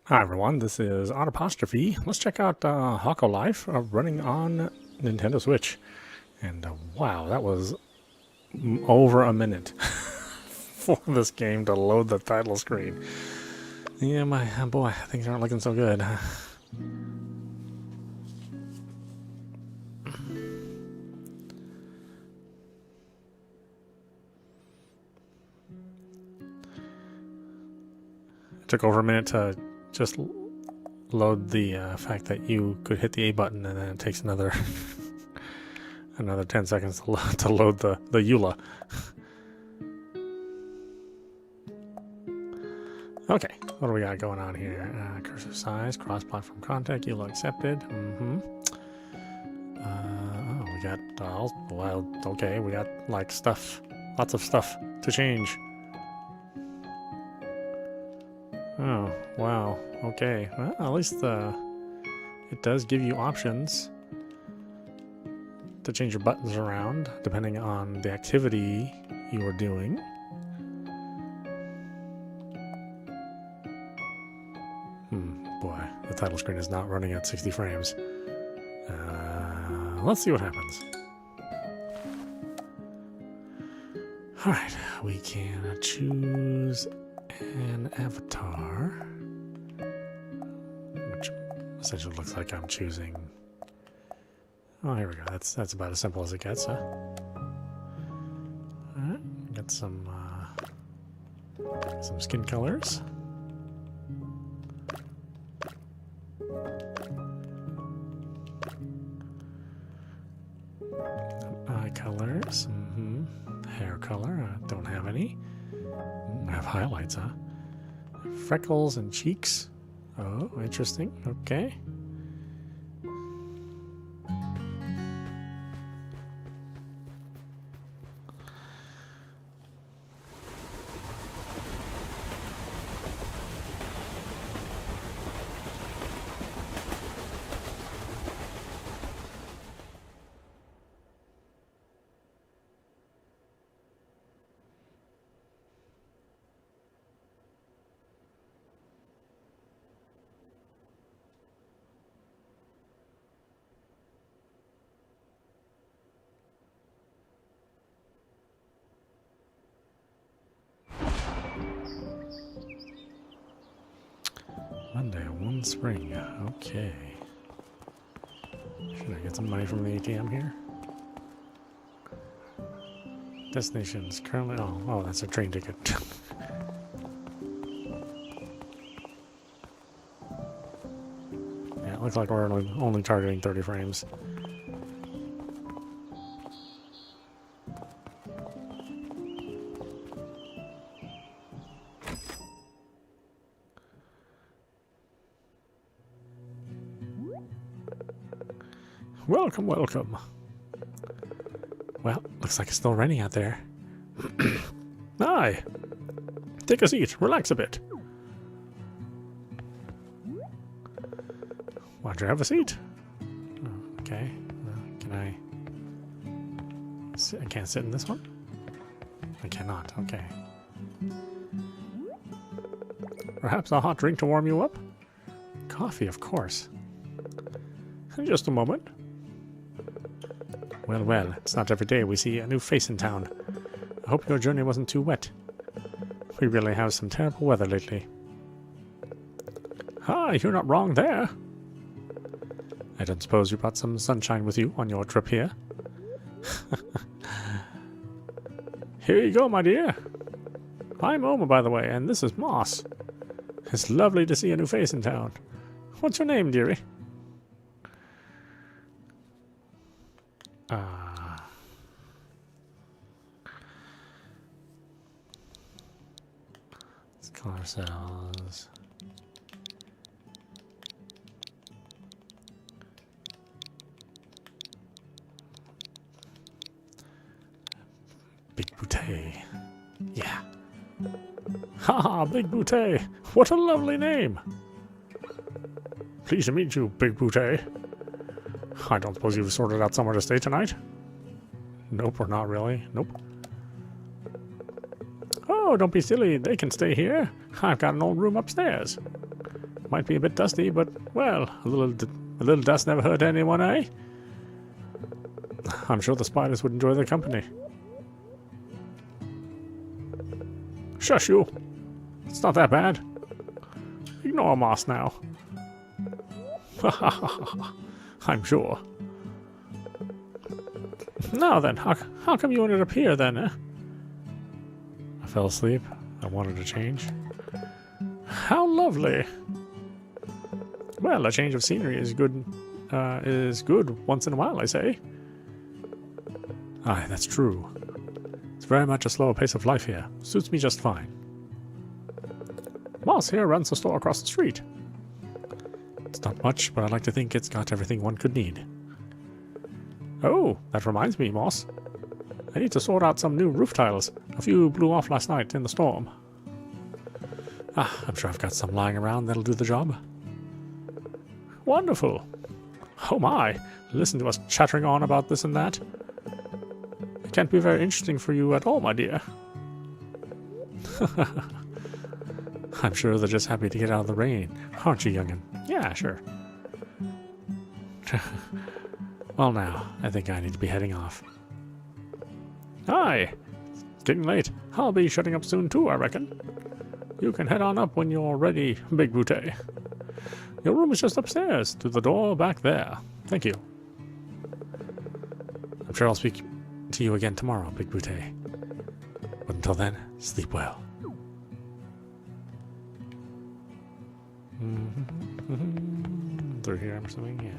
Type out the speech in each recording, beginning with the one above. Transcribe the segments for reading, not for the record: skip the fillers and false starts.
Hi everyone, this is audap. Let's check out Hokko Life running on Nintendo Switch. And wow, that was over a minute for this game to load the title screen. Yeah, my boy, things aren't looking so good. It took over a minute to just load the fact that you could hit the A button, and then it takes another another 10 seconds to load the EULA. Okay, what do we got going on here? Cursor size, cross-platform contact, EULA accepted. We got well, okay, we got like stuff, lots of stuff to change. Oh, wow, okay. Well, at least it does give you options to change your buttons around depending on the activity you are doing. Boy, the title screen is not running at 60 frames. Let's see what happens. Alright, we can choose an avatar, which essentially looks like I'm choosing. Oh, here we go. That's about as simple as it gets, huh? Alright, got some skin colors. Eye colors. Hair color. I don't have any. I have highlights, huh? Freckles and cheeks. Oh, interesting. Okay. Monday, 1 spring. Okay. Should I get some money from the ATM here? Destinations currently. Oh, that's a train ticket. Yeah, it looks like we're only targeting 30 frames. Welcome, welcome. Well, looks like it's still raining out there. Hi. Take a seat. Relax a bit. Why'd you have a seat? Oh, okay. Can I... I can't sit in this one? I cannot. Okay. Perhaps a hot drink to warm you up? Coffee, of course. In just a moment. Well, well, it's not every day we see a new face in town. I hope your journey wasn't too wet. We really have some terrible weather lately. Ah, you're not wrong there. I don't suppose you brought some sunshine with you on your trip here? Here you go, my dear. I'm Oma, by the way, and this is Moss. It's lovely to see a new face in town. What's your name, dearie? Let's call ourselves Big Boutte. Yeah. Haha, Big Boutte. What a lovely name. Pleased to meet you, Big Boutte. I don't suppose you've sorted out somewhere to stay tonight? Nope, or not really. Nope. Oh, don't be silly. They can stay here. I've got an old room upstairs. might be a bit dusty, but, well, a little dust never hurt anyone, eh? I'm sure the spiders would enjoy the company. Shush you! It's not that bad. Ignore Moss now. I'm sure. Now then, how come you ended up here then, eh? I fell asleep. I wanted to change. How lovely! Well, a change of scenery is good once in a while, I say. Aye, that's true. It's very much a slower pace of life here. Suits me just fine. Moss here runs the store across the street. It's not much, but I like to think it's got everything one could need. Oh, that reminds me, Moss. I need to sort out some new roof tiles. A few blew off last night in the storm. I'm sure I've got some lying around that'll do the job. Wonderful. Oh my, listen to us chattering on about this and that. It can't be very interesting for you at all, my dear. I'm sure they're just happy to get out of the rain, aren't you, young'un? Yeah, sure. Well now, I think I need to be heading off. Aye, it's getting late. I'll be shutting up soon too, I reckon. You can head on up when you're ready, Big Booty. Your room is just upstairs, through the door back there. Thank you. I'm sure I'll speak to you again tomorrow, Big Booty. But until then, sleep well. Through here, I'm assuming, yeah.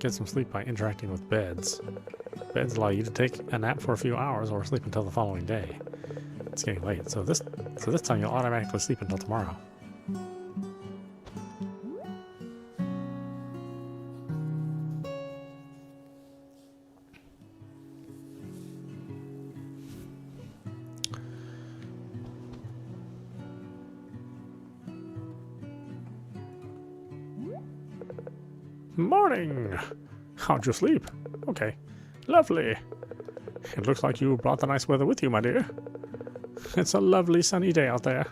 Get some sleep by interacting with beds. Beds allow you to take a nap for a few hours or sleep until the following day. It's getting late, so this time you'll automatically sleep until tomorrow. Morning! How'd you sleep? Okay. Lovely. It looks like you brought the nice weather with you, my dear. It's a lovely sunny day out there.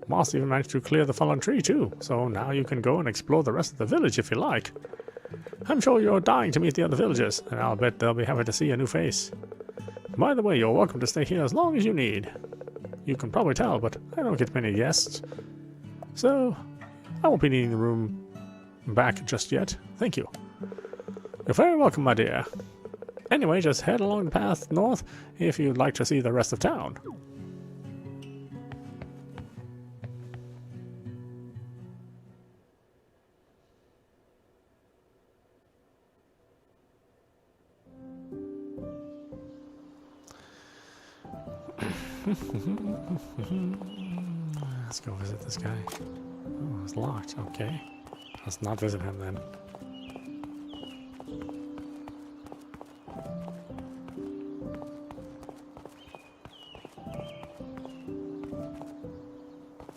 Moss even managed to clear the fallen tree, too, so now you can go and explore the rest of the village if you like. I'm sure you're dying to meet the other villagers, and I'll bet they'll be happy to see a new face. By the way, you're welcome to stay here as long as you need. You can probably tell, but I don't get many guests. So, I won't be needing the room back just yet. Thank you. You're very welcome, my dear. Anyway, just head along the path north if you'd like to see the rest of town. Let's go visit this guy. Oh, it's locked. Okay. Let's not visit him then.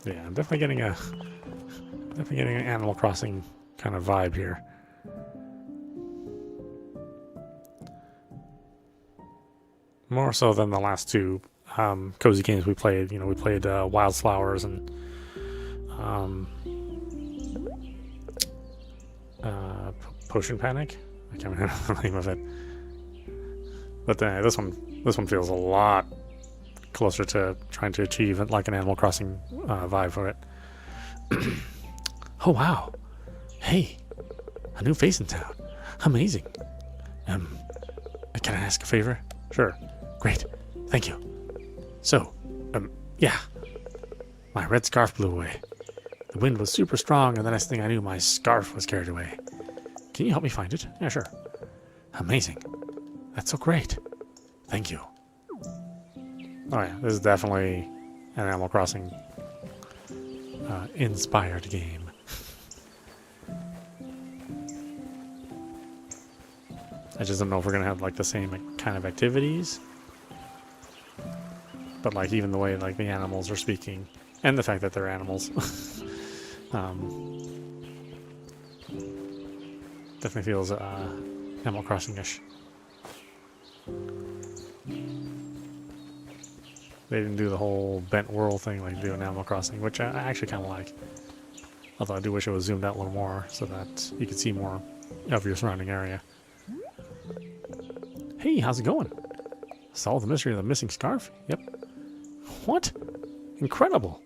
Yeah, I'm definitely getting an Animal Crossing kind of vibe here. More so than the last two cozy games we played. You know, we played Wildflowers and Potion Panic. I can't remember the name of it. But this one feels a lot closer to trying to achieve like an Animal Crossing vibe for it. Oh wow! Hey, a new face in town. Amazing. Can I ask a favor? Sure. Great. Thank you. So, yeah. My red scarf blew away. The wind was super strong, and the next thing I knew, my scarf was carried away. Can you help me find it? Yeah, sure. Amazing. That's so great. Thank you. Oh yeah, this is definitely an Animal Crossing inspired game. I just don't know if we're gonna have like the same kind of activities, but like even the way like the animals are speaking and the fact that they're animals definitely feels Animal Crossing-ish. They didn't do the whole bent whirl thing like they do in Animal Crossing, which I actually kind of like. Although I do wish it was zoomed out a little more so that you could see more of your surrounding area. Hey, how's it going? Solve the mystery of the missing scarf? Yep. What? Incredible.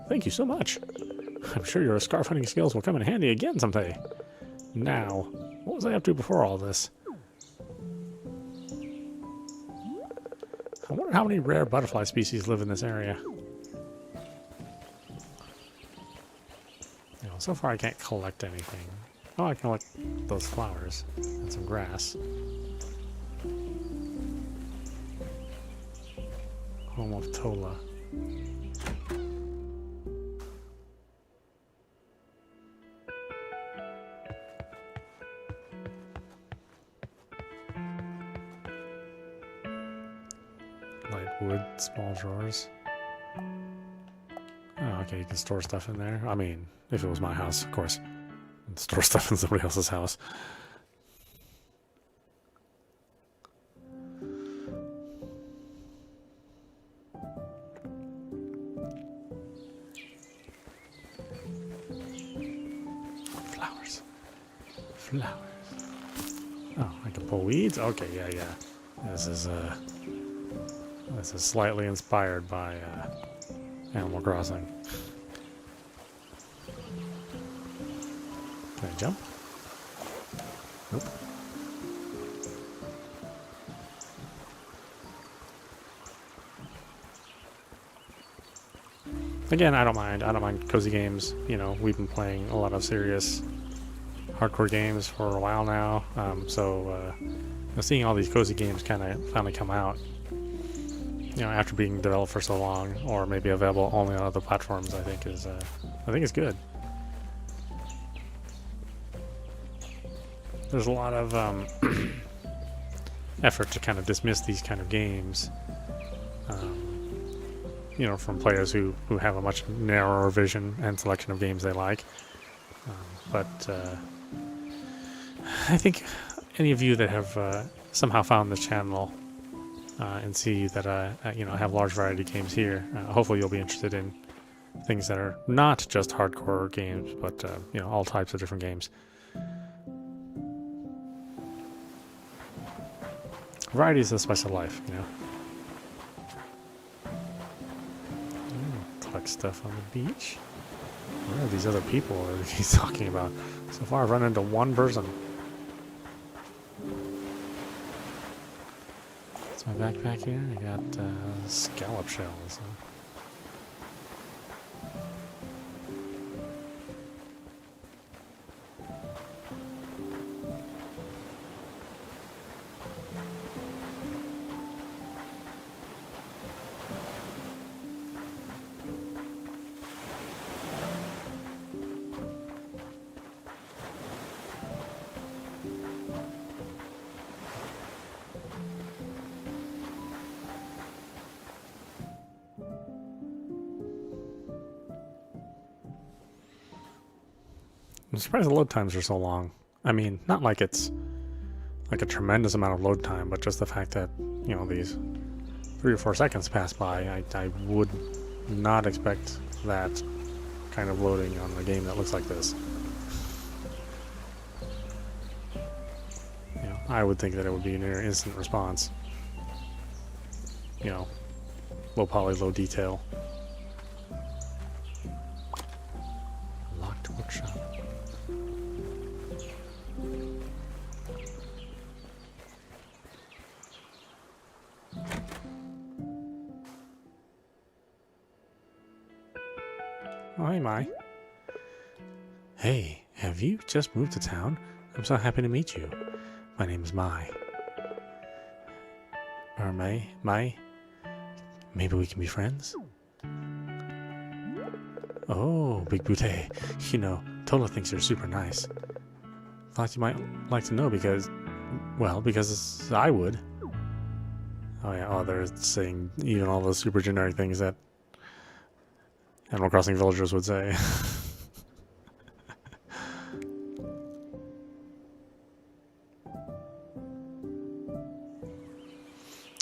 Thank you so much. I'm sure your scarf hunting skills will come in handy again someday. Now, what was I up to before all this? I wonder how many rare butterfly species live in this area. You know, so far I can't collect anything. Oh, I can collect those flowers and some grass. Home of Tola. Light wood, small drawers. Oh, okay, you can store stuff in there. I mean, if it was my house, of course. I'd store stuff in somebody else's house. Flowers. Flowers. Oh, I can pull weeds? Okay, yeah. This is slightly inspired by Animal Crossing. Can I jump? Nope. Again, I don't mind. I don't mind cozy games. You know, we've been playing a lot of serious hardcore games for a while now. Seeing all these cozy games kind of finally come out, you know, after being developed for so long, or maybe available only on other platforms, I think is good. There's a lot of effort to kind of dismiss these kind of games, you know, from players who have a much narrower vision and selection of games they like. I think any of you that have somehow found this channel and see that I have large variety of games here, hopefully you'll be interested in things that are not just hardcore games, but all types of different games. Variety is the spice of life, you know. Collect stuff on the beach. Where are these other people that he's talking about? So far I've run into one person. What's my backpack here? I got scallop shells. I'm surprised the load times are so long. I mean, not like it's like a tremendous amount of load time, but just the fact that, you know, these 3 or 4 seconds pass by, I would not expect that kind of loading on a game that looks like this. You know, I would think that it would be a near instant response. You know, low poly, low detail. Locked workshop. Oh, hey, Mai. Hey, have you just moved to town? I'm so happy to meet you. My name's Mai. Or Mai? Maybe we can be friends? Oh, Big Booty. You know, Tola thinks you're super nice. Thought you might like to know because I would. Oh yeah, they're saying even all those super generic things that Animal Crossing villagers would say.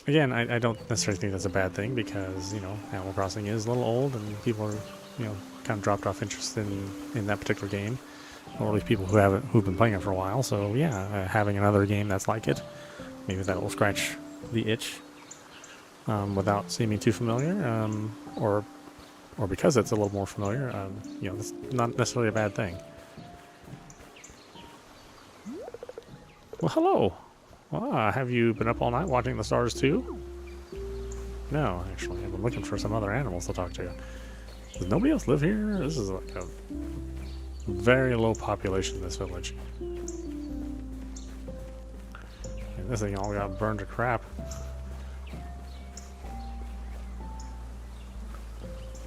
Again, I don't necessarily think that's a bad thing because, you know, Animal Crossing is a little old and people are, you know, kind of dropped off interest in that particular game. Or at least people who've been playing it for a while. So yeah, having another game that's like it, maybe that will scratch the itch without seeming too familiar, or because it's a little more familiar. You know, it's not necessarily a bad thing. Well, hello. Have you been up all night watching the stars too? No, actually, I've been looking for some other animals to talk to. Does nobody else live here? This is like a very low population in this village. And this thing all got burned to crap.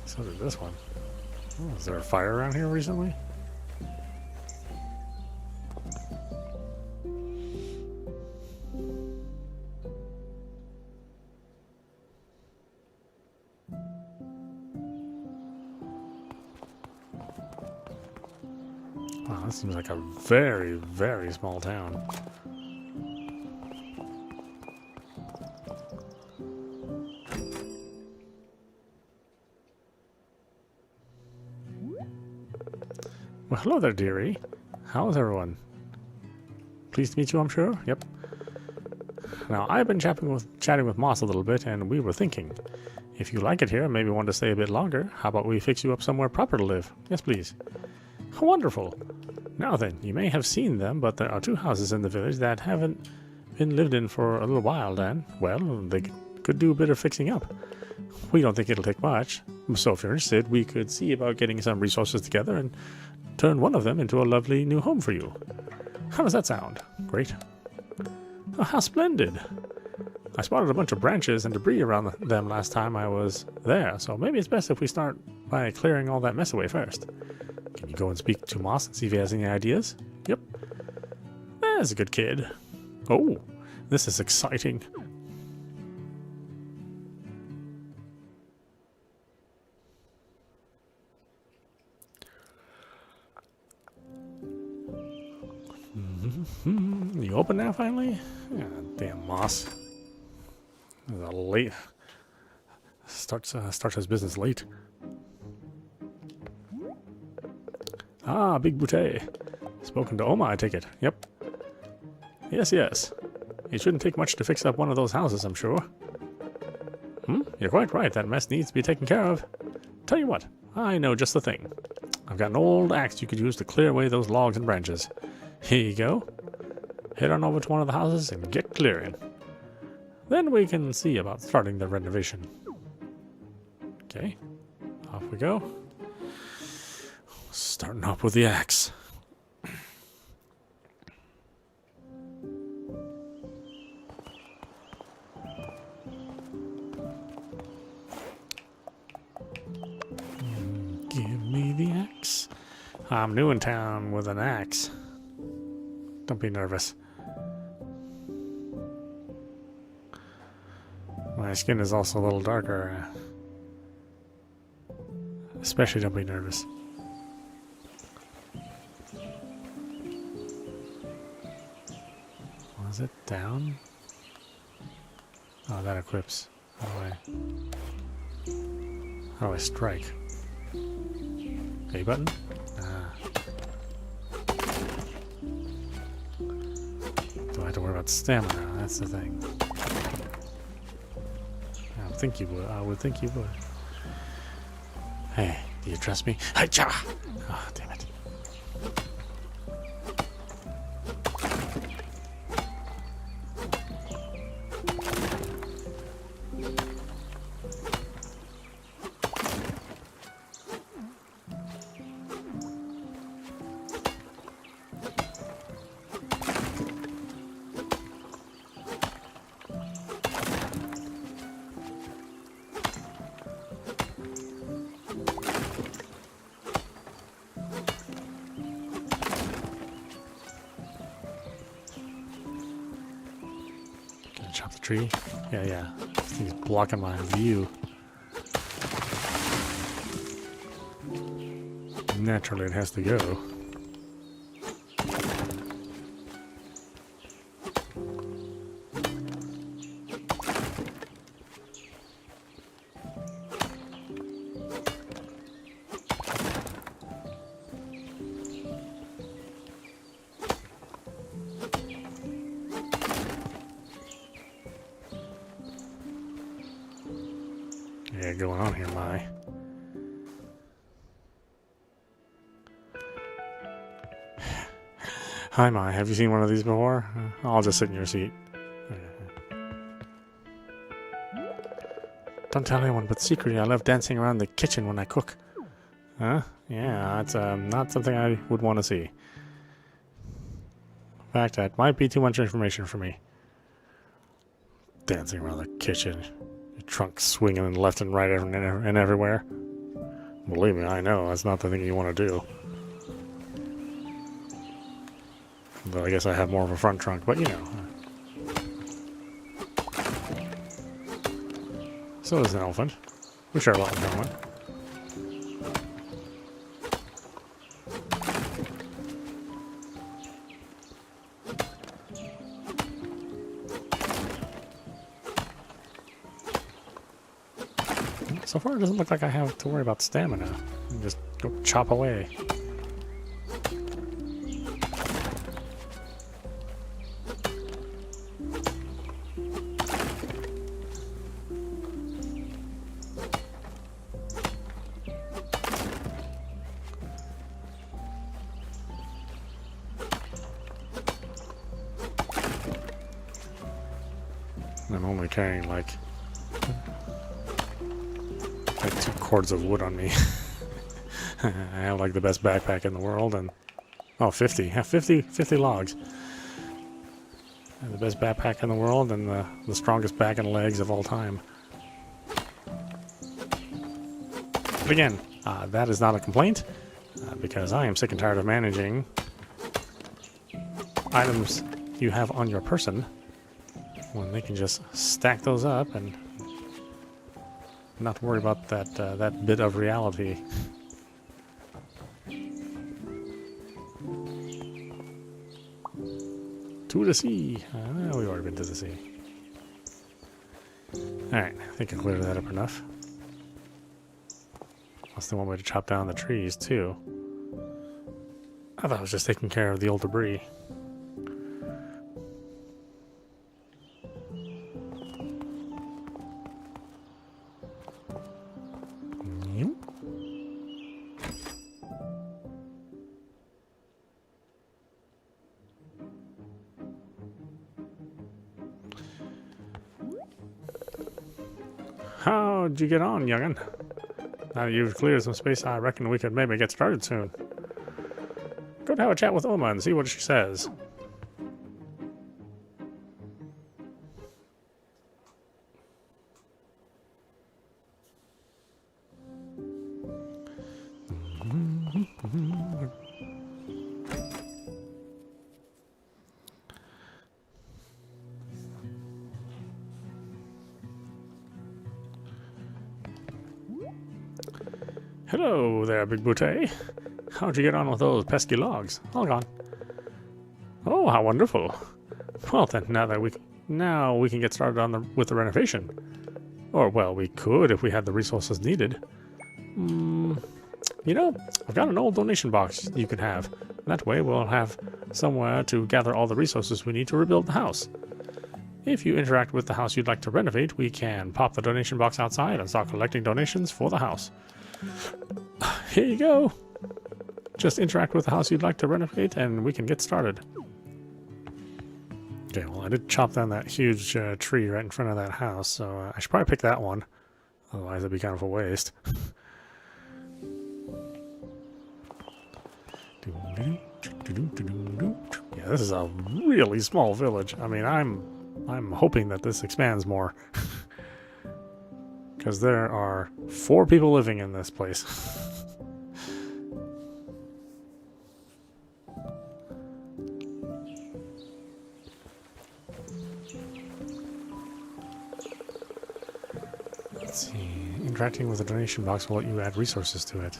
So did this one. Oh, is there a fire around here recently? Wow, this seems like a very, very small town. Well, hello there, dearie. How's everyone? Pleased to meet you, I'm sure? Yep. Now, I've been chatting with Moss a little bit, and we were thinking, if you like it here and maybe want to stay a bit longer, how about we fix you up somewhere proper to live? Yes, please. Wonderful. Now then, you may have seen them, but there are 2 houses in the village that haven't been lived in for a little while, and, well, they could do a bit of fixing up. We don't think it'll take much, so if you're interested, we could see about getting some resources together and turn one of them into a lovely new home for you. How does that sound? Great. Oh, how splendid. I spotted a bunch of branches and debris around them last time I was there, so maybe it's best if we start by clearing all that mess away first. Can you go and speak to Moss and see if he has any ideas? Yep. There's a good kid. Oh, this is exciting. You open now finally? Ah, damn Moss. This is a late. Starts his business late. Ah, Big Boutte. Spoken to Oma, I take it. Yep. Yes. It shouldn't take much to fix up one of those houses, I'm sure. You're quite right. That mess needs to be taken care of. Tell you what, I know just the thing. I've got an old axe you could use to clear away those logs and branches. Here you go. Head on over to one of the houses and get clearing. Then we can see about starting the renovation. Okay, off we go. Starting off with the axe. Give me the axe. I'm new in town with an axe. Don't be nervous. My skin is also a little darker. Especially don't be nervous. Was it down? Oh, that equips. How do I strike? A button? Do I have to worry about stamina? That's the thing. I would think you would. I would think you would. Hey, do you trust me? Hi-cha! Oh, damn it. Chop the tree? Yeah. This thing's blocking my view. Naturally, it has to go. got going on here, my? Hi, Mai. Have you seen one of these before? I'll just sit in your seat. Don't tell anyone, but secretly I love dancing around the kitchen when I cook. Huh? Yeah, that's not something I would want to see. In fact, that might be too much information for me. Dancing around the kitchen. Your trunk swinging left and right and everywhere. Believe me, I know. That's not the thing you want to do. Though I guess I have more of a front trunk, but you know. So is an elephant. We share a lot in common. So far, it doesn't look like I have to worry about stamina. I can just go chop away. I'm only carrying like 2 cords of wood on me. I have like the best backpack in the world, and 50. I have 50 logs. I have the best backpack in the world and the strongest back and legs of all time. But again, that is not a complaint, because I am sick and tired of managing items you have on your person when they can just stack those up and not worry about that bit of reality. To the sea. We've already been to the sea. Alright, I think I cleared that up enough. That's the one way to chop down the trees, too. I thought I was just taking care of the old debris. How'd you get on, young'un? Now that you've cleared some space, I reckon we could maybe get started soon. Go to have a chat with Oma and see what she says. Hello there, Big Booty. How'd you get on with those pesky logs? All gone. Oh, how wonderful. Well then, now we can get started with the renovation. Or, well, we could if we had the resources needed. You know, I've got an old donation box you can have. That way we'll have somewhere to gather all the resources we need to rebuild the house. If you interact with the house you'd like to renovate, we can pop the donation box outside and start collecting donations for the house. Here you go. Just interact with the house you'd like to renovate and we can get started. Okay, well I did chop down that huge tree right in front of that house, so I should probably pick that one. Otherwise it'd be kind of a waste. Yeah, this is a really small village. I mean, I'm hoping that this expands more. Because there are 4 people living in this place. Let's see. Interacting with the donation box will let you add resources to it.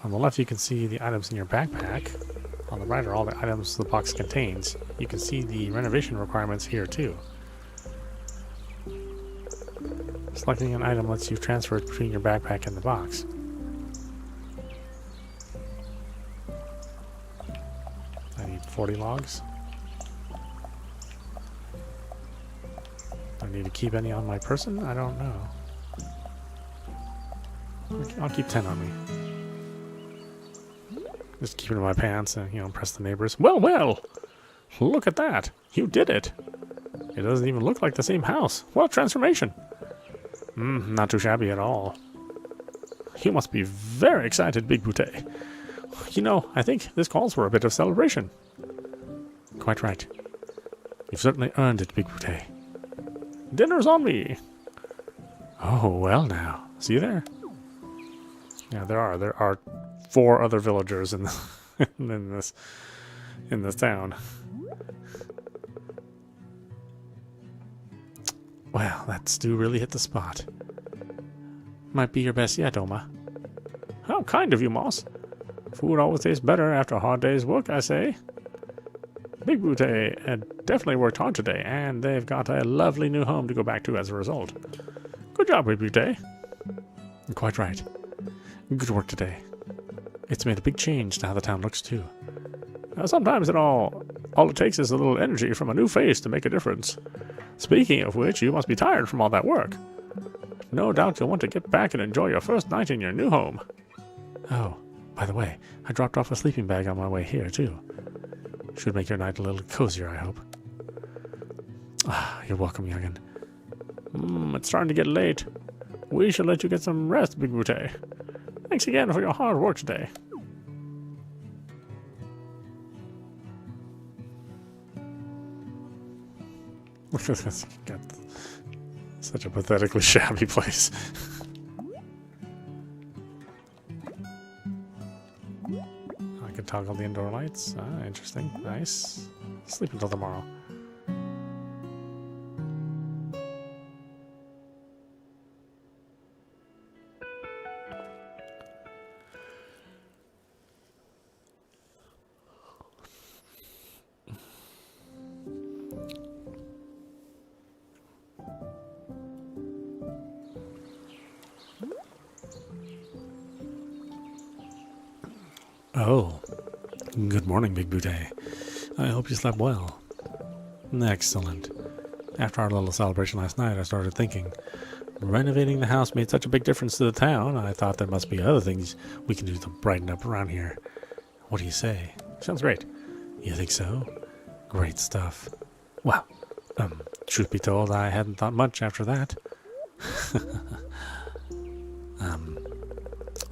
On the left you can see the items in your backpack. On the right are all the items the box contains. You can see the renovation requirements here too. Selecting an item lets you transfer it between your backpack and the box. I need 40 logs. I need need to keep any on my person? I don't know. I'll keep 10 on me. Just keep it in my pants and, impress the neighbors. Well, well! Look at that! You did it! It doesn't even look like the same house. What a transformation! Not too shabby at all. You must be very excited, Big Boutte. I think this calls for a bit of celebration. Quite right. You've certainly earned it, Big Boutte. Dinner's on me! Oh, well now. See you there? Yeah, there are 4 other villagers in this town. Well, that stew really hit the spot. Might be your best yet, Oma. How kind of you, Moss. Food always tastes better after a hard day's work, I say. Big Boutte had definitely worked hard today, and they've got a lovely new home to go back to as a result. Good job, Big Boutte. Quite right. Good work today. It's made a big change to how the town looks, too. Sometimes all it takes is a little energy from a new face to make a difference. Speaking of which, you must be tired from all that work. No doubt you'll want to get back and enjoy your first night in your new home. Oh, by the way, I dropped off a sleeping bag on my way here, too. Should make your night a little cozier, I hope. You're welcome, young'un. It's starting to get late. We should let you get some rest, Big Boutte. Thanks again for your hard work today. Look at this. Got such a pathetically shabby place. I can toggle the indoor lights. Interesting. Nice. Sleep until tomorrow. Oh, good morning, Big Boutte. I hope you slept well. Excellent. After our little celebration last night, I started thinking, renovating the house made such a big difference to the town, I thought there must be other things we can do to brighten up around here. What do you say? Sounds great. You think so? Great stuff. Well, truth be told, I hadn't thought much after that.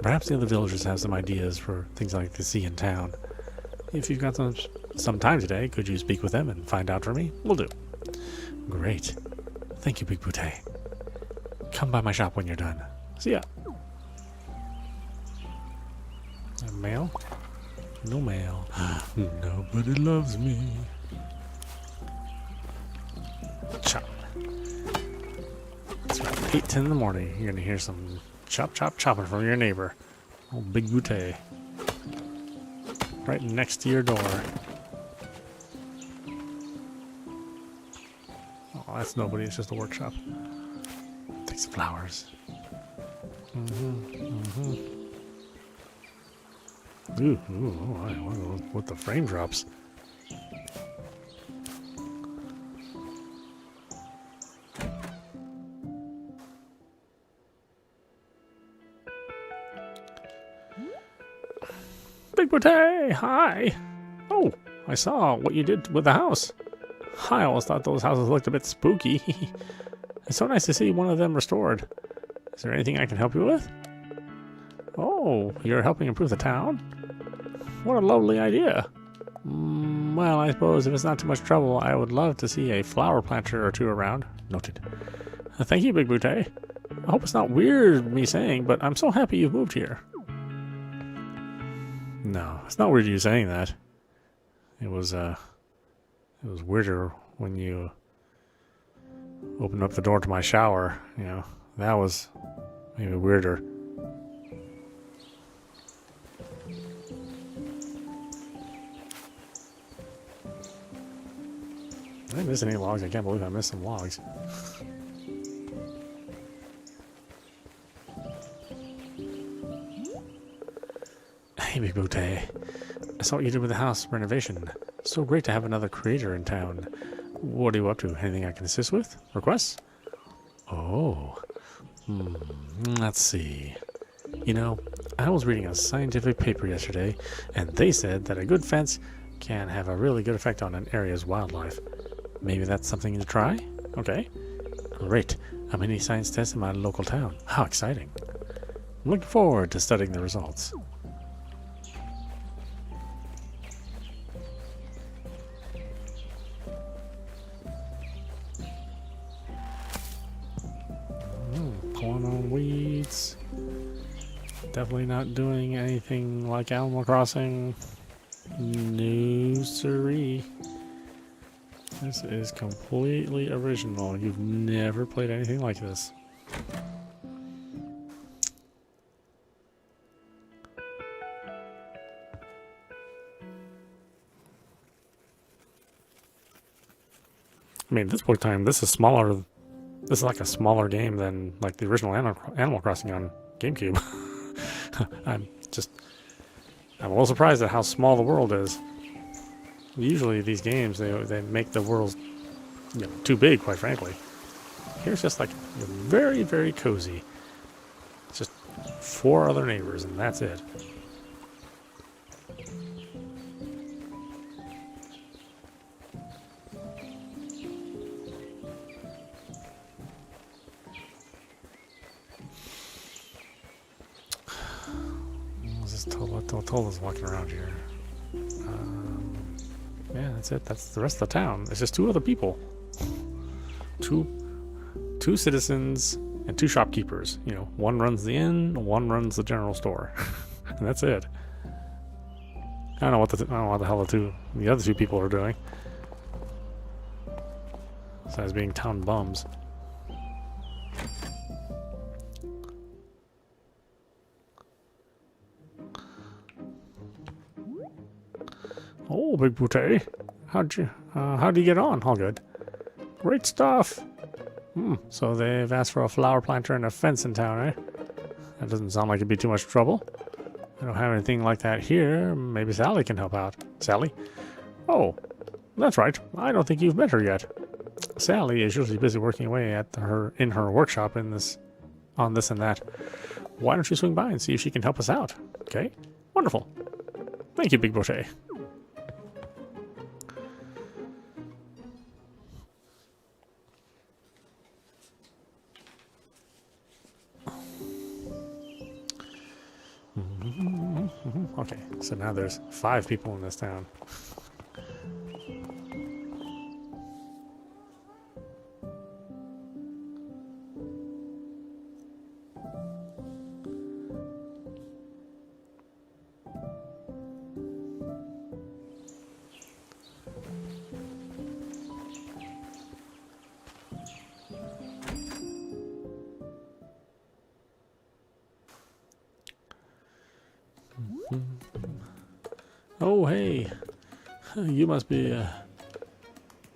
Perhaps the other villagers have some ideas for things like to see in town. If you've got some time today, could you speak with them and find out for me? Will do. Great. Thank you, Big Boutte. Come by my shop when you're done. See ya. Mail? No mail. Nobody loves me. Chop. It's about 8:10 in the morning. You're gonna hear some chop, chop, chopping from your neighbor. Old Big Boutte. Right next to your door. Oh, that's nobody. It's just a workshop. Take some flowers. Ooh, I wonder what the frame drops. Big Boutte, hi! Oh, I saw what you did with the house. I always thought those houses looked a bit spooky. It's so nice to see one of them restored. Is there anything I can help you with? Oh, you're helping improve the town? What a lovely idea. Well, I suppose if it's not too much trouble, I would love to see a flower planter or two around. Noted. Thank you, Big Boutte. I hope it's not weird me saying, but I'm so happy you've moved here. No, it's not weird you saying that. It was weirder when you opened up the door to my shower. That was maybe weirder. Did I miss any logs? I can't believe I missed some logs. Hey, Big Boutte. I saw what you did with the house renovation. So great to have another creator in town. What are you up to? Anything I can assist with? Requests? Oh. Let's see. You know, I was reading a scientific paper yesterday, and they said that a good fence can have a really good effect on an area's wildlife. Maybe that's something to try? Okay. Great. A mini science test in my local town. How exciting. I'm looking forward to studying the results. Pulling on weeds. Definitely not doing anything like Animal Crossing. No siree. This is completely original. You've never played anything like this. I mean, at this point in time, this is smaller. This is like a smaller game than like the original Animal Crossing on GameCube. I'm a little surprised at how small the world is. Usually these games, they make the worlds too big, quite frankly. Here's just like very, very cozy. It's just 4 other neighbors and that's it. Tola's walking around here. Yeah, that's it. That's the rest of the town. It's just 2 other people. Two citizens and 2 shopkeepers. You know, one runs the inn, one runs the general store, and that's it. I don't know what the hell the other 2 people are doing. Besides being town bums. Oh, Big Booty. How'd you get on? All good. Great stuff. So they've asked for a flower planter and a fence in town, eh? That doesn't sound like it'd be too much trouble. I don't have anything like that here. Maybe Sally can help out. Sally? Oh, that's right. I don't think you've met her yet. Sally is usually busy working away in her workshop on this and that. Why don't you swing by and see if she can help us out? Okay? Wonderful. Thank you, Big Boucher. Okay, so now there's 5 people in this town. Oh, hey. You must be,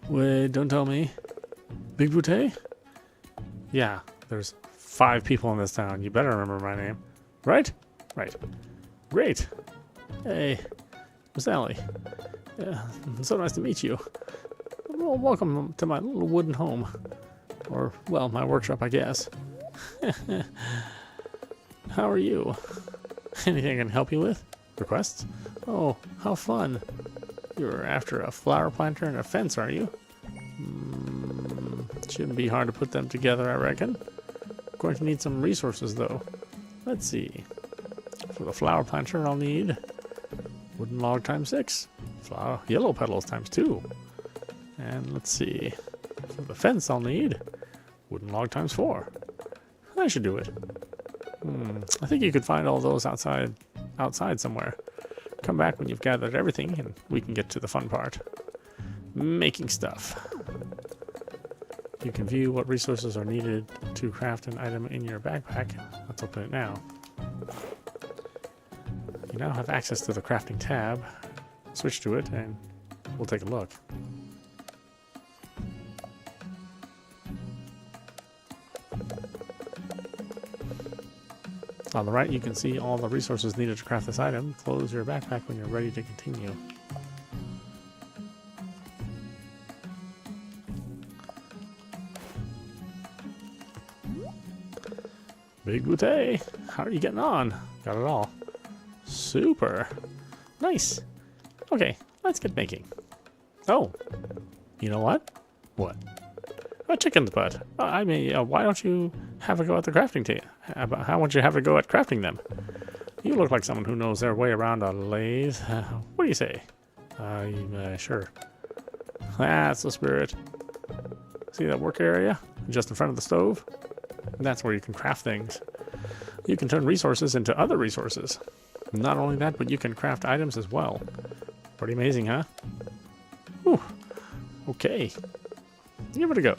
Wait, don't tell me. Big Boutte? Yeah, there's 5 people in this town. You better remember my name. Right? Right. Great. Hey, Miss Sally. Yeah, so nice to meet you. Well, welcome to my little wooden home. Or, well, my workshop, I guess. How are you? Anything I can help you with? Requests? Oh, how fun. You're after a flower planter and a fence, are you? Shouldn't be hard to put them together, I reckon. Going to need some resources, though. Let's see. For the flower planter, I'll need wooden log times 6. Yellow petals times 2. And let's see. For the fence, I'll need wooden log times 4. I should do it. I think you could find all those outside somewhere. Come back when you've gathered everything and we can get to the fun part. Making stuff. You can view what resources are needed to craft an item in your backpack. Let's open it now. You now have access to the crafting tab. Switch to it and we'll take a look. On the right, you can see all the resources needed to craft this item. Close your backpack when you're ready to continue. Big Booty, how are you getting on? Got it all. Super. Nice. Okay, let's get making. Oh, you know what? What? A chicken's butt. I mean, why don't you have a go at the crafting table? How won't you have a go at crafting them? You look like someone who knows their way around a lathe. What do you say? I'm sure. That's the spirit. See that work area? Just in front of the stove? That's where you can craft things. You can turn resources into other resources. Not only that, but you can craft items as well. Pretty amazing, huh? Whew. Okay. Give it a go.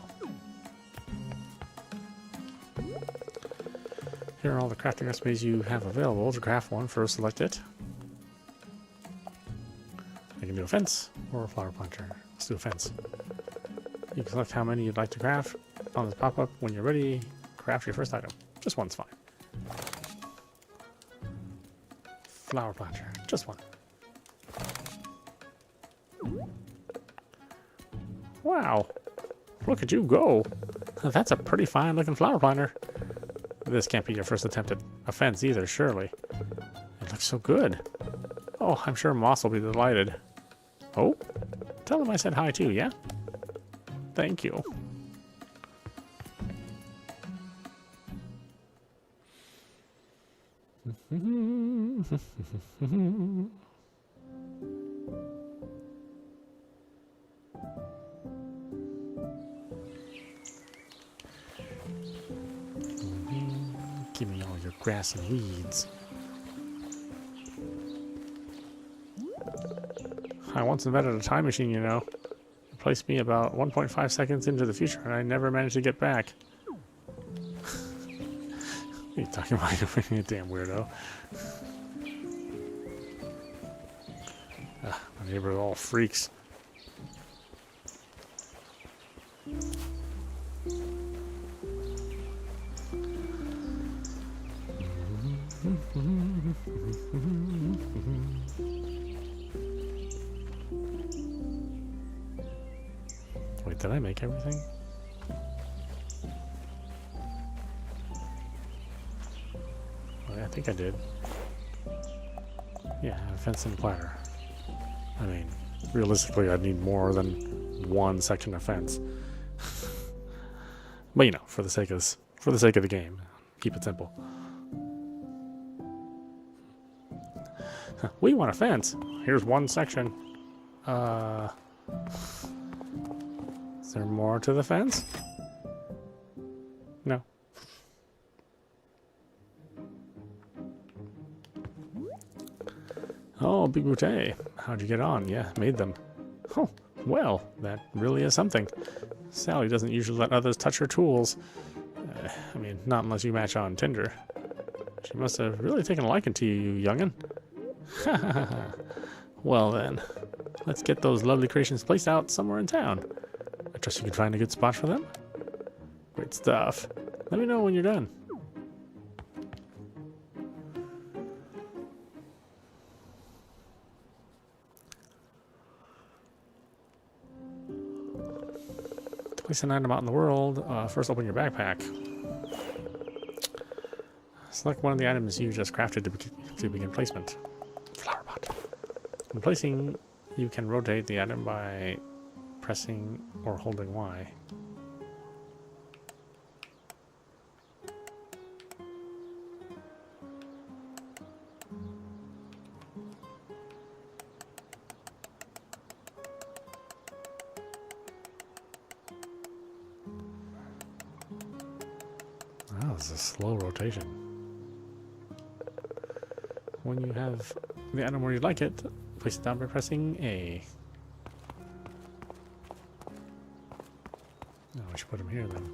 Here are all the crafting recipes you have available. To craft one, first select it. I can do a fence or a flower planter. Let's do a fence. You can select how many you'd like to craft on this pop-up. When you're ready, craft your first item. Just one's fine. Flower planter. Just one. Wow. Look at you go. That's a pretty fine looking flower planter. This can't be your first attempt at a fence either, surely. It looks so good. Oh, I'm sure Moss will be delighted. Oh, tell him I said hi too, yeah? Thank you. Give me all your grass and weeds. I once invented a time machine, you know. It placed me about 1.5 seconds into the future, and I never managed to get back. What are you talking about? You're a damn weirdo. My neighbors are all freaks. Wait, did I make everything? Well, I think I did. Yeah, a fence and platter. I mean, realistically, I'd need more than one section of fence. But you know, for the sake of the game, keep it simple. We want a fence. Here's one section. Is there more to the fence? No. Oh, Big Booty. How'd you get on? Yeah, made them. Oh, well, that really is something. Sally doesn't usually let others touch her tools. I mean, not unless you match on Tinder. She must have really taken a liking to you, youngin'. Well then, let's get those lovely creations placed out somewhere in town. I trust you can find a good spot for them? Great stuff. Let me know when you're done. To place an item out in the world, first open your backpack. Select one of the items you just crafted to begin placement. Flower pot. When placing, you can rotate the item by pressing or holding Y. Wow, this is a slow rotation. When you have the item where you'd like it, place it down by pressing A. Oh, I should put him here then.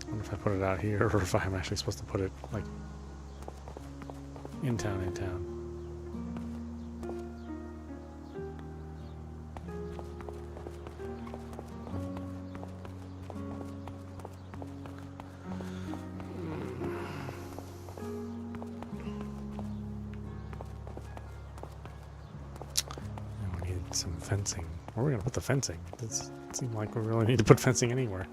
I wonder if I put it out here or if I'm actually supposed to put it like in town. Fencing. Where are we going to put the fencing? It doesn't seem like we really need to put fencing anywhere.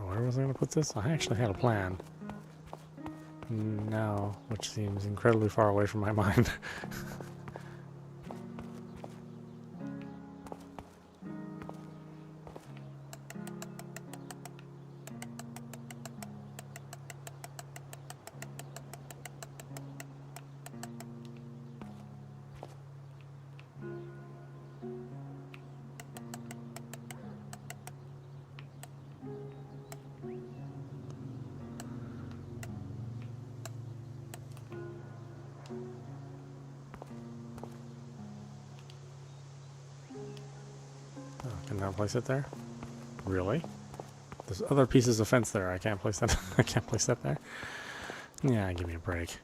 Where was I going to put this? I actually had a plan. No, which seems incredibly far away from my mind. Can now place it there? Really? There's other pieces of fence there. I can't place that. I can't place that there. Yeah, give me a break.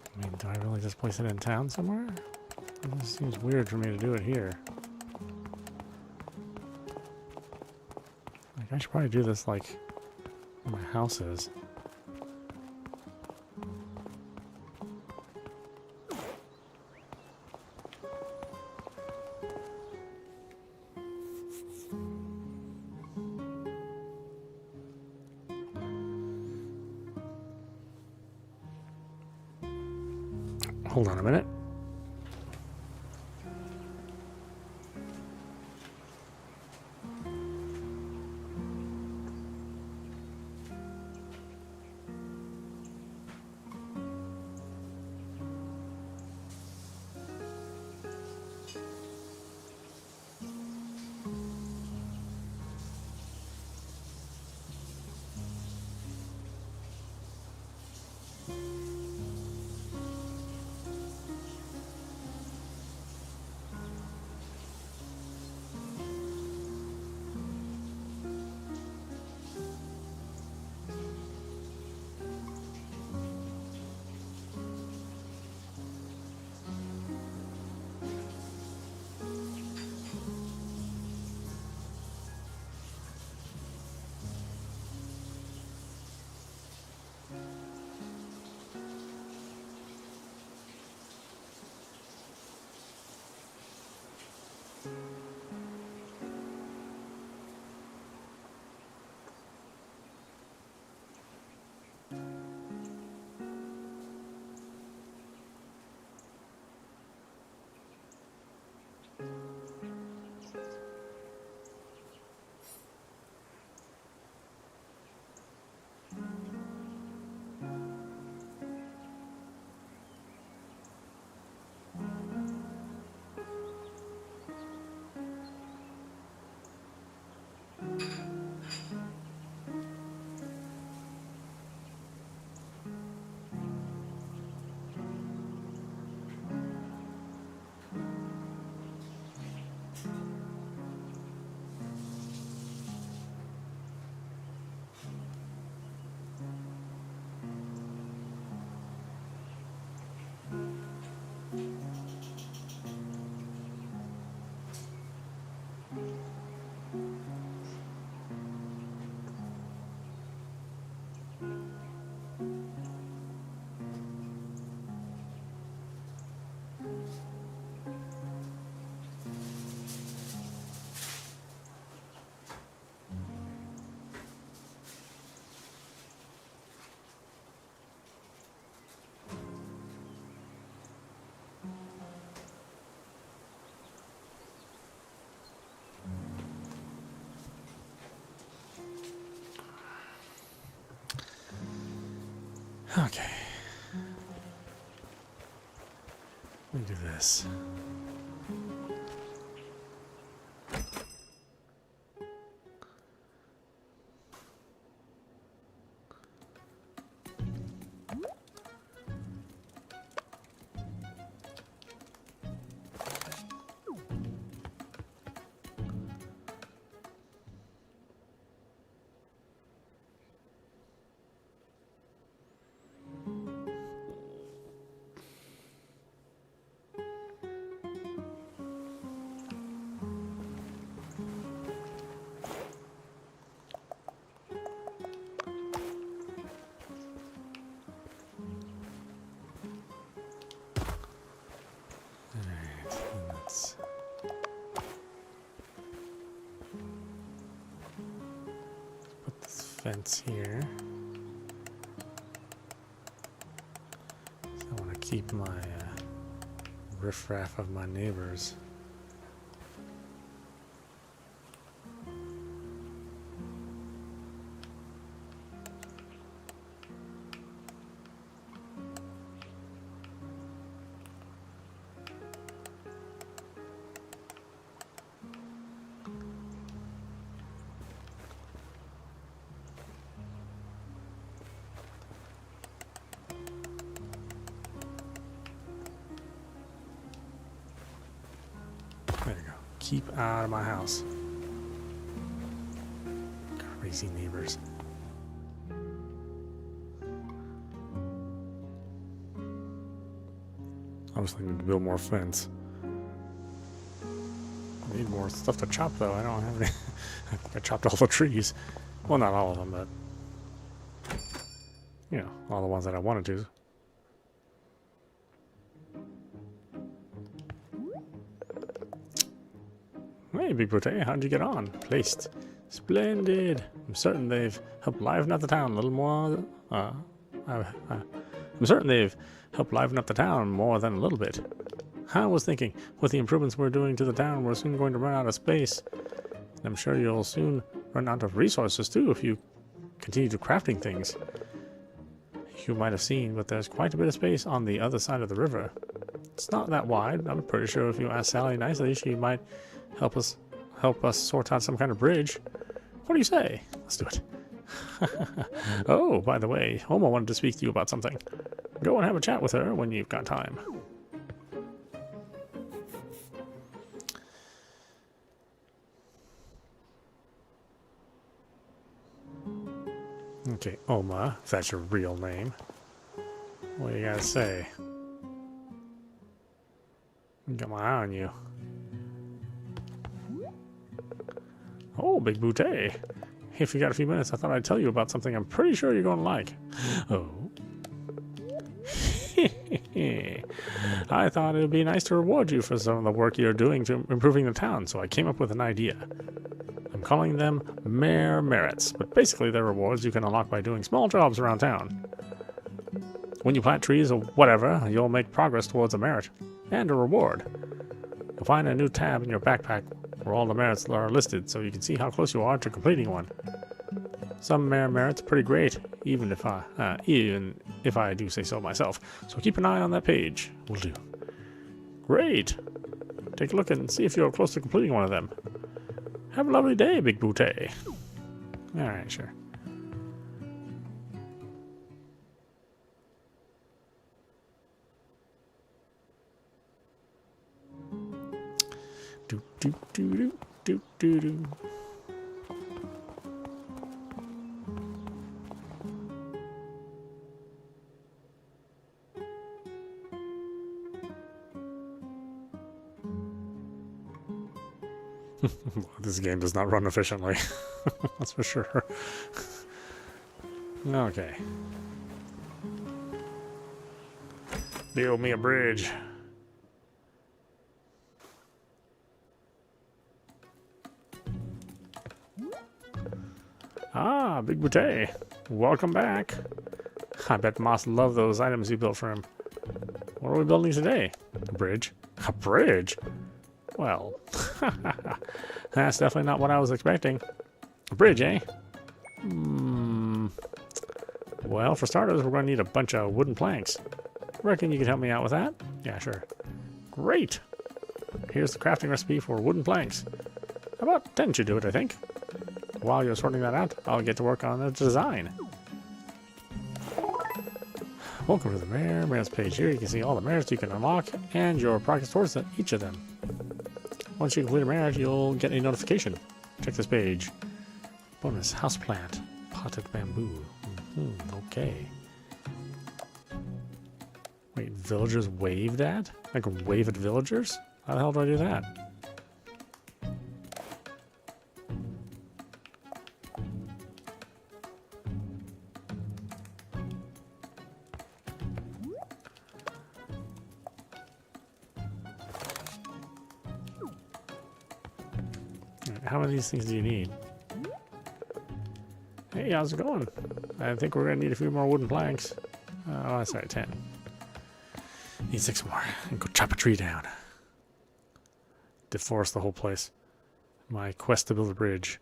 I mean, do I really just place it in town somewhere? It just seems weird for me to do it here. Like, I should probably do this, like, where my house is. Hold on a minute. Okay. Let me do this. Fence here. So I want to keep my riffraff of my neighbors. There you go. Keep out of my house. Crazy neighbors. Obviously need to build more fence. I need more stuff to chop though. I don't have any. I think I chopped all the trees. Well, not all of them, but you know, all the ones that I wanted to. Hey, Big Brute, how'd you get on? Placed. Splendid. I'm certain they've helped liven up the town a little more. I'm certain they've helped liven up the town more than a little bit. I was thinking, with the improvements we're doing to the town, we're soon going to run out of space. And I'm sure you'll soon run out of resources too if you continue to crafting things. You might have seen, but there's quite a bit of space on the other side of the river. It's not that wide. I'm pretty sure if you ask Sally nicely, she might help us sort out some kind of bridge. What do you say? Let's do it. Oh, by the way, Homo wanted to speak to you about something. Go and have a chat with her when you've got time. Okay, Oma, if that's your real name. What do you gotta say? Got my eye on you. Oh, Big Booty. If you got a few minutes, I thought I'd tell you about something I'm pretty sure you're going to like. Oh. I thought it would be nice to reward you for some of the work you're doing to improving the town, so I came up with an idea. I'm calling them Mayor Merits, but basically they're rewards you can unlock by doing small jobs around town. When you plant trees or whatever, you'll make progress towards a merit and a reward. You'll find a new tab in your backpack where all the merits are listed, so you can see how close you are to completing one. Some Mayor Merits are pretty great, even if I do say so myself. So keep an eye on that page. Will do. Great. Take a look and see if you're close to completing one of them. Have a lovely day, Big Booty. All right, sure. Do do do do do do. This game does not run efficiently. That's for sure. Okay. Build me a bridge. Ah, Big Booty. Welcome back. I bet Moss loved those items you built for him. What are we building today? A bridge? A bridge? Well, that's definitely not what I was expecting. A bridge, eh? What Well, for starters, we're going to need a bunch of wooden planks. Reckon you could help me out with that? Yeah, sure. Great! Here's the crafting recipe for wooden planks. About 10 should do it, I think. While you're sorting that out, I'll get to work on the design. Welcome to the Mayor's page. Here you can see all the mayors you can unlock and your progress towards each of them. Once you complete a mayor, you'll get a notification. Check this page. Bonus houseplant. Potted bamboo. Okay. Wait, villagers wave that? I can wave at villagers? How the hell do I do that? How many of these things do you need? Hey, how's it going? I think we're going to need a few more wooden planks. Oh, sorry, 10. Need 6 more. And go chop a tree down. Deforest the whole place. My quest to build a bridge.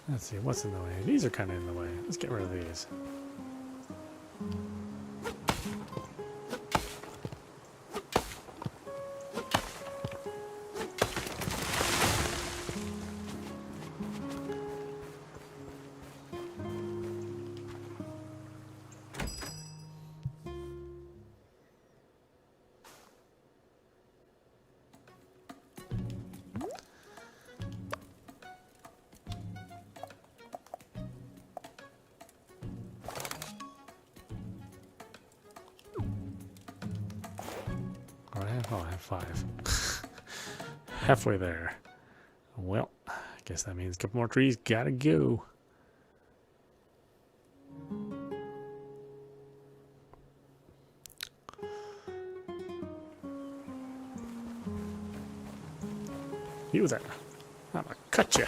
Let's see, what's in the way? These are kind of in the way. Let's get rid of these. Oh, I have 5. Halfway there. Well, I guess that means a couple more trees gotta go. You there. I'm gonna cut you.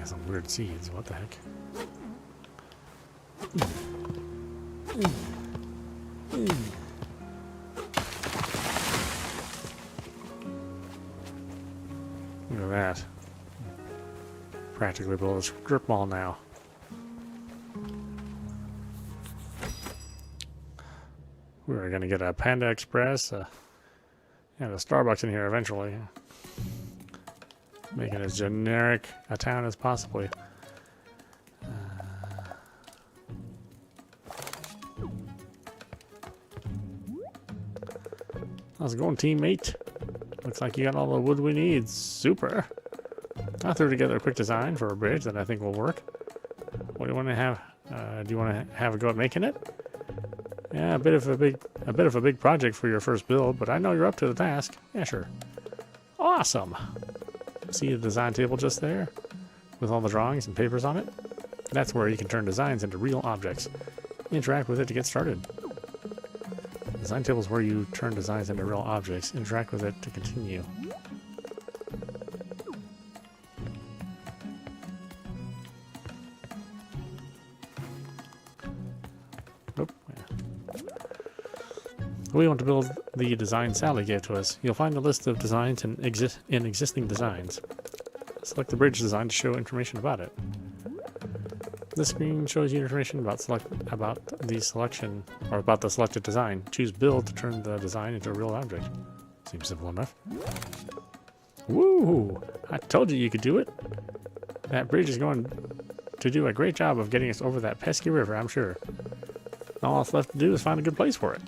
Some weird seeds. What the heck? Look at that. Practically build a strip mall now. We're gonna get a Panda Express and a Starbucks in here eventually. Make it as generic a town as possibly. How's it going, teammate? Looks like you got all the wood we need. Super. I threw together a quick design for a bridge that I think will work. What do you want to have? Do you want to have a go at making it? Yeah, a bit of a big project for your first build, but I know you're up to the task. Yeah, sure. Awesome. See the design table just there? With all the drawings and papers on it? That's where you can turn designs into real objects. Interact with it to get started. Design table is where you turn designs into real objects. Interact with it to continue. Nope. Yeah. We want to build the design Sally gave to us. You'll find a list of designs in existing designs. Select the bridge design to show information about it. This screen shows you information about the selected design. Choose build to turn the design into a real object. Seems simple enough. Woo! I told you could do it. That bridge is going to do a great job of getting us over that pesky river, I'm sure. All that's left to do is find a good place for it.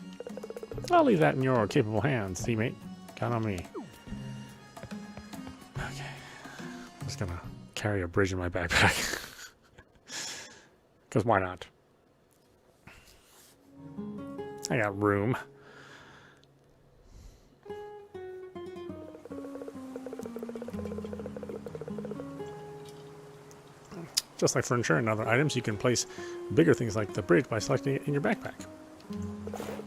I'll leave that in your capable hands, teammate. Count on me. Okay. I'm just gonna carry a bridge in my backpack. Because why not? I got room. Just like furniture and other items, you can place bigger things like the bridge by selecting it in your backpack. Mm-hmm.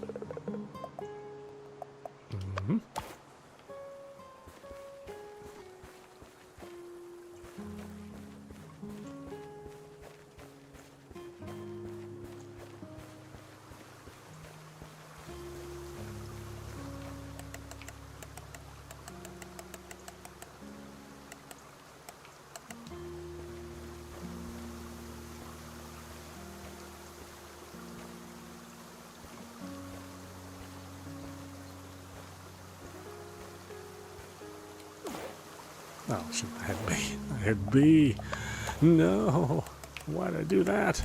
Oh, shit, I had B. I had B. No. Why did I do that?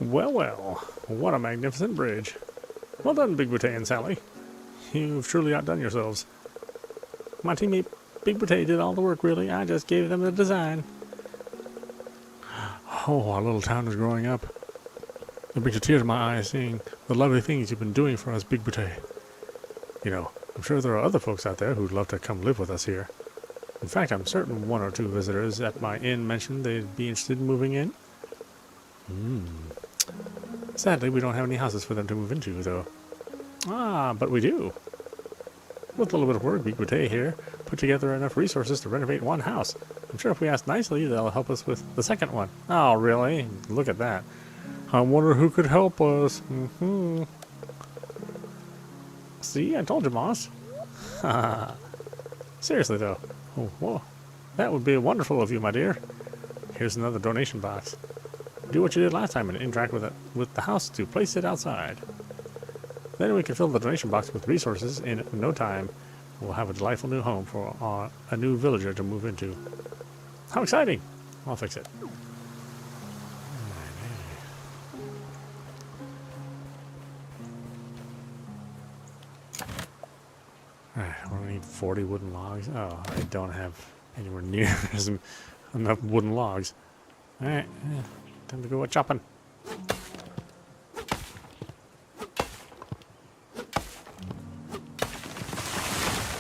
Well, well, what a magnificent bridge. Well done, Big Boutte and Sally. You've truly outdone yourselves. My teammate Big Boutte did all the work, really. I just gave them the design. Oh, our little town is growing up. It brings a tear to my eyes seeing the lovely things you've been doing for us, Big Boutte. You know, I'm sure there are other folks out there who'd love to come live with us here. In fact, I'm certain one or two visitors at my inn mentioned they'd be interested in moving in. Sadly, we don't have any houses for them to move into, though. Ah, but we do. With a little bit of work, Big Boutte here put together enough resources to renovate one house. I'm sure if we ask nicely, they'll help us with the second one. Oh, really? Look at that. I wonder who could help us. See, I told you, Moss. Seriously, though. Oh, whoa. That would be wonderful of you, my dear. Here's another donation box. Do what you did last time and interact with the house to place it outside. Then we can fill the donation box with resources in no time. We'll have a delightful new home for a new villager to move into. How exciting! I'll fix it. Alright, we're gonna need 40 wooden logs. Oh, I don't have anywhere near enough wooden logs. Alright, time to go chopping.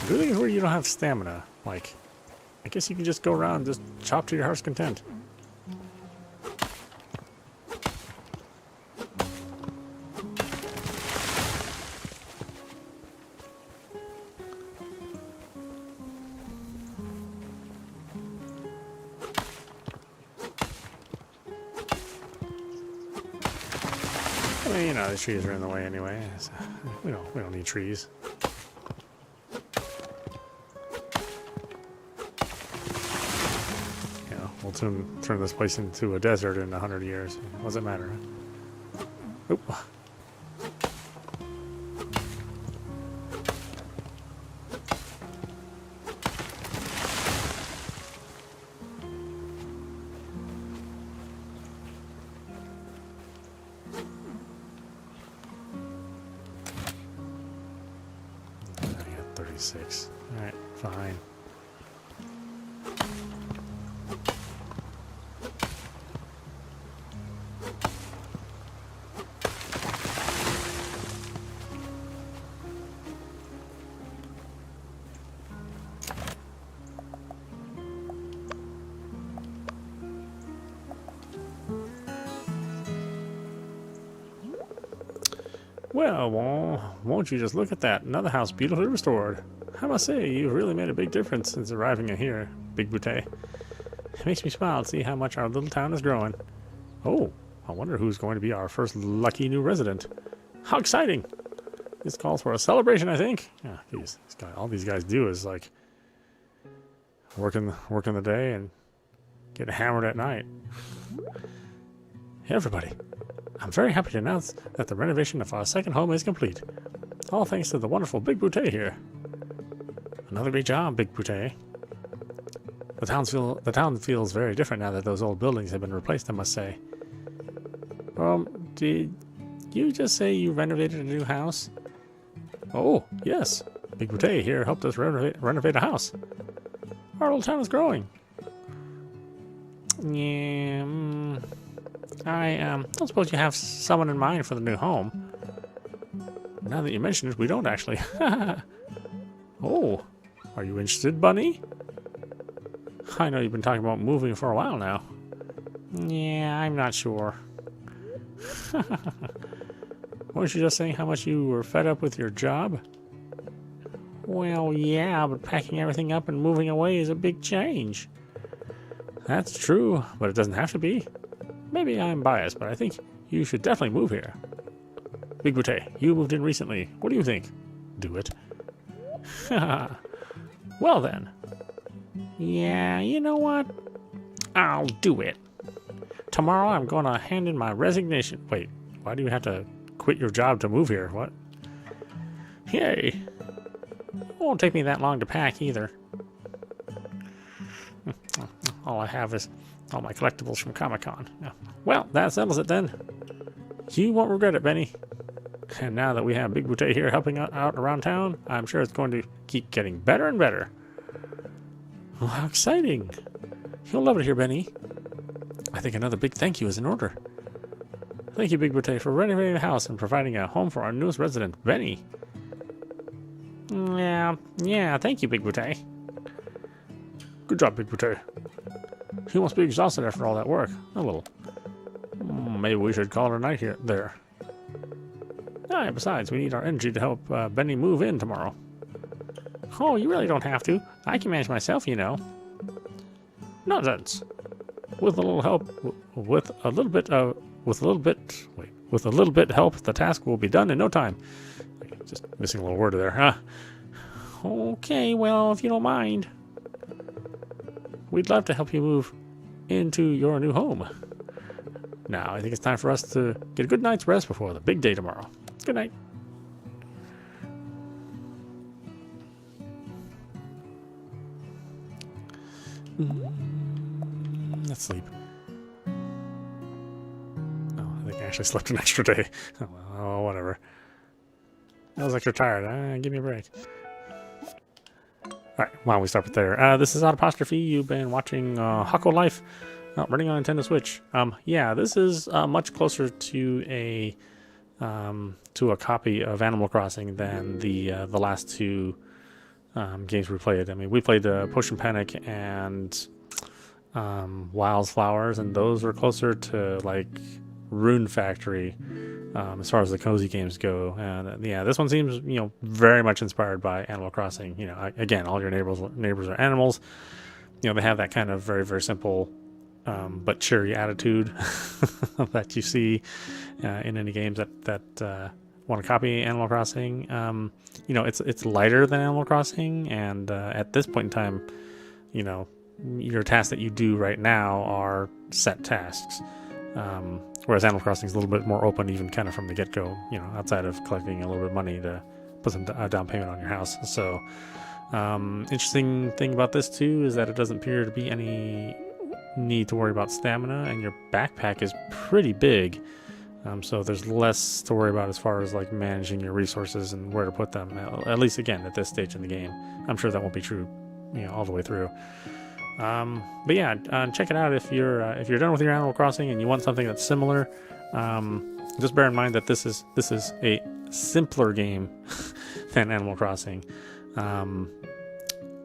Do things where you don't have stamina. Like, I guess you can just go around and just chop to your heart's content. I mean, you know, the trees are in the way anyway. So we don't need trees. We'll soon turn this place into a desert in 100 years. What does it matter? Oop. I got 36. Alright, fine. Well, won't you just look at that? Another house beautifully restored. I must say, you've really made a big difference since arriving in here, Big Boutte. It makes me smile to see how much our little town is growing. Oh, I wonder who's going to be our first lucky new resident. How exciting! This calls for a celebration, I think. Yeah, all these guys do is like working the day and get hammered at night. Hey, everybody. I'm very happy to announce that the renovation of our second home is complete. All thanks to the wonderful Big Boutte here. Another great job, Big Brute. The town feels very different now that those old buildings have been replaced, I must say. Did you just say you renovated a new house? Oh, yes. Big Brute here helped us renovate a house. Our little town is growing. Yeah, I don't suppose you have someone in mind for the new home. Now that you mention it, we don't actually. Oh, are you interested, Bunny? I know you've been talking about moving for a while now. Yeah, I'm not sure. Weren't you just saying how much you were fed up with your job? Well, yeah, but packing everything up and moving away is a big change. That's true, but it doesn't have to be. Maybe I'm biased, but I think you should definitely move here. Big Brute, you moved in recently. What do you think? Do it. Well then. Yeah, you know what? I'll do it. Tomorrow I'm going to hand in my resignation. Wait, why do you have to quit your job to move here? What? Yay. It won't take me that long to pack either. All I have is all my collectibles from Comic-Con. Well, that settles it then. You won't regret it, Benny. And now that we have Big Brute here helping out around town, I'm sure it's going to keep getting better and better. Oh, how exciting. You'll love it here, Benny. I think another big thank you is in order. Thank you, Big Brute, for renovating the house and providing a home for our newest resident, Benny. Yeah, thank you, Big Brute. Good job, Big Brute. He must be exhausted after all that work. A little. Maybe we should call it a night there. Besides, we need our energy to help Benny move in tomorrow. Oh, you really don't have to. I can manage myself, you know. Nonsense. With a little help, with a little bit help, the task will be done in no time. Just missing a little word there, huh? Okay, well, if you don't mind, we'd love to help you move into your new home. Now, I think it's time for us to get a good night's rest before the big day tomorrow. Good night. Let's sleep. Oh, I think I actually slept an extra day. Oh, whatever. I was extra tired. Give me a break. Alright, why don't we stop it there? This is audap. You've been watching Hokko Life running on Nintendo Switch. Yeah, this is much closer to a copy of Animal Crossing than the last two games we played. I mean, we played Potion Panic and Wildflowers, and those were closer to like Rune Factory as far as the cozy games go. And yeah, this one seems very much inspired by Animal Crossing. Again, all your neighbors are animals. They have that kind of very, very simple but cheery attitude that you see in any games that want to copy Animal Crossing. It's lighter than Animal Crossing, and at this point in time, your tasks that you do right now are set tasks. Whereas Animal Crossing is a little bit more open, even kind of from the get-go, outside of collecting a little bit of money to put some down payment on your house. So, interesting thing about this too is that it doesn't appear to be any need to worry about stamina, and your backpack is pretty big. So there's less to worry about as far as like managing your resources and where to put them. At least again at this stage in the game. I'm sure that won't be true, all the way through. But yeah, check it out if you're done with your Animal Crossing and you want something that's similar. Just bear in mind that this is a simpler game than Animal Crossing.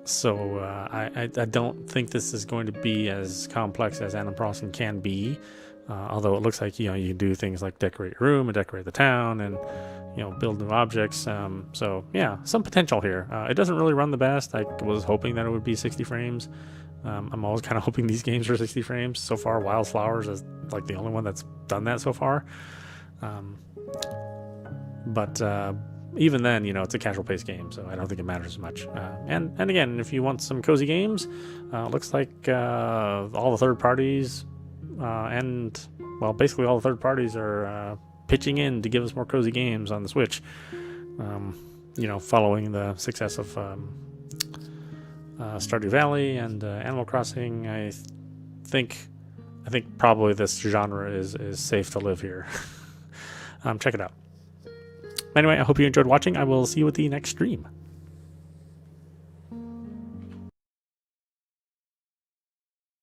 So I don't think this is going to be as complex as Animal Crossing can be. Although it looks like you can do things like decorate your room and decorate the town and build new objects. So yeah, some potential here. It doesn't really run the best. I was hoping that it would be 60 frames. I'm always kind of hoping these games are 60 frames. So far, Wildflowers is like the only one that's done that so far. But even then, it's a casual paced game, so I don't think it matters as much. And again, if you want some cozy games, looks like all the third parties basically all the third parties are pitching in to give us more cozy games on the Switch. Following the success of Stardew Valley and Animal Crossing. I think probably this genre is safe to live here. Check it out. Anyway, I hope you enjoyed watching. I will see you at the next stream.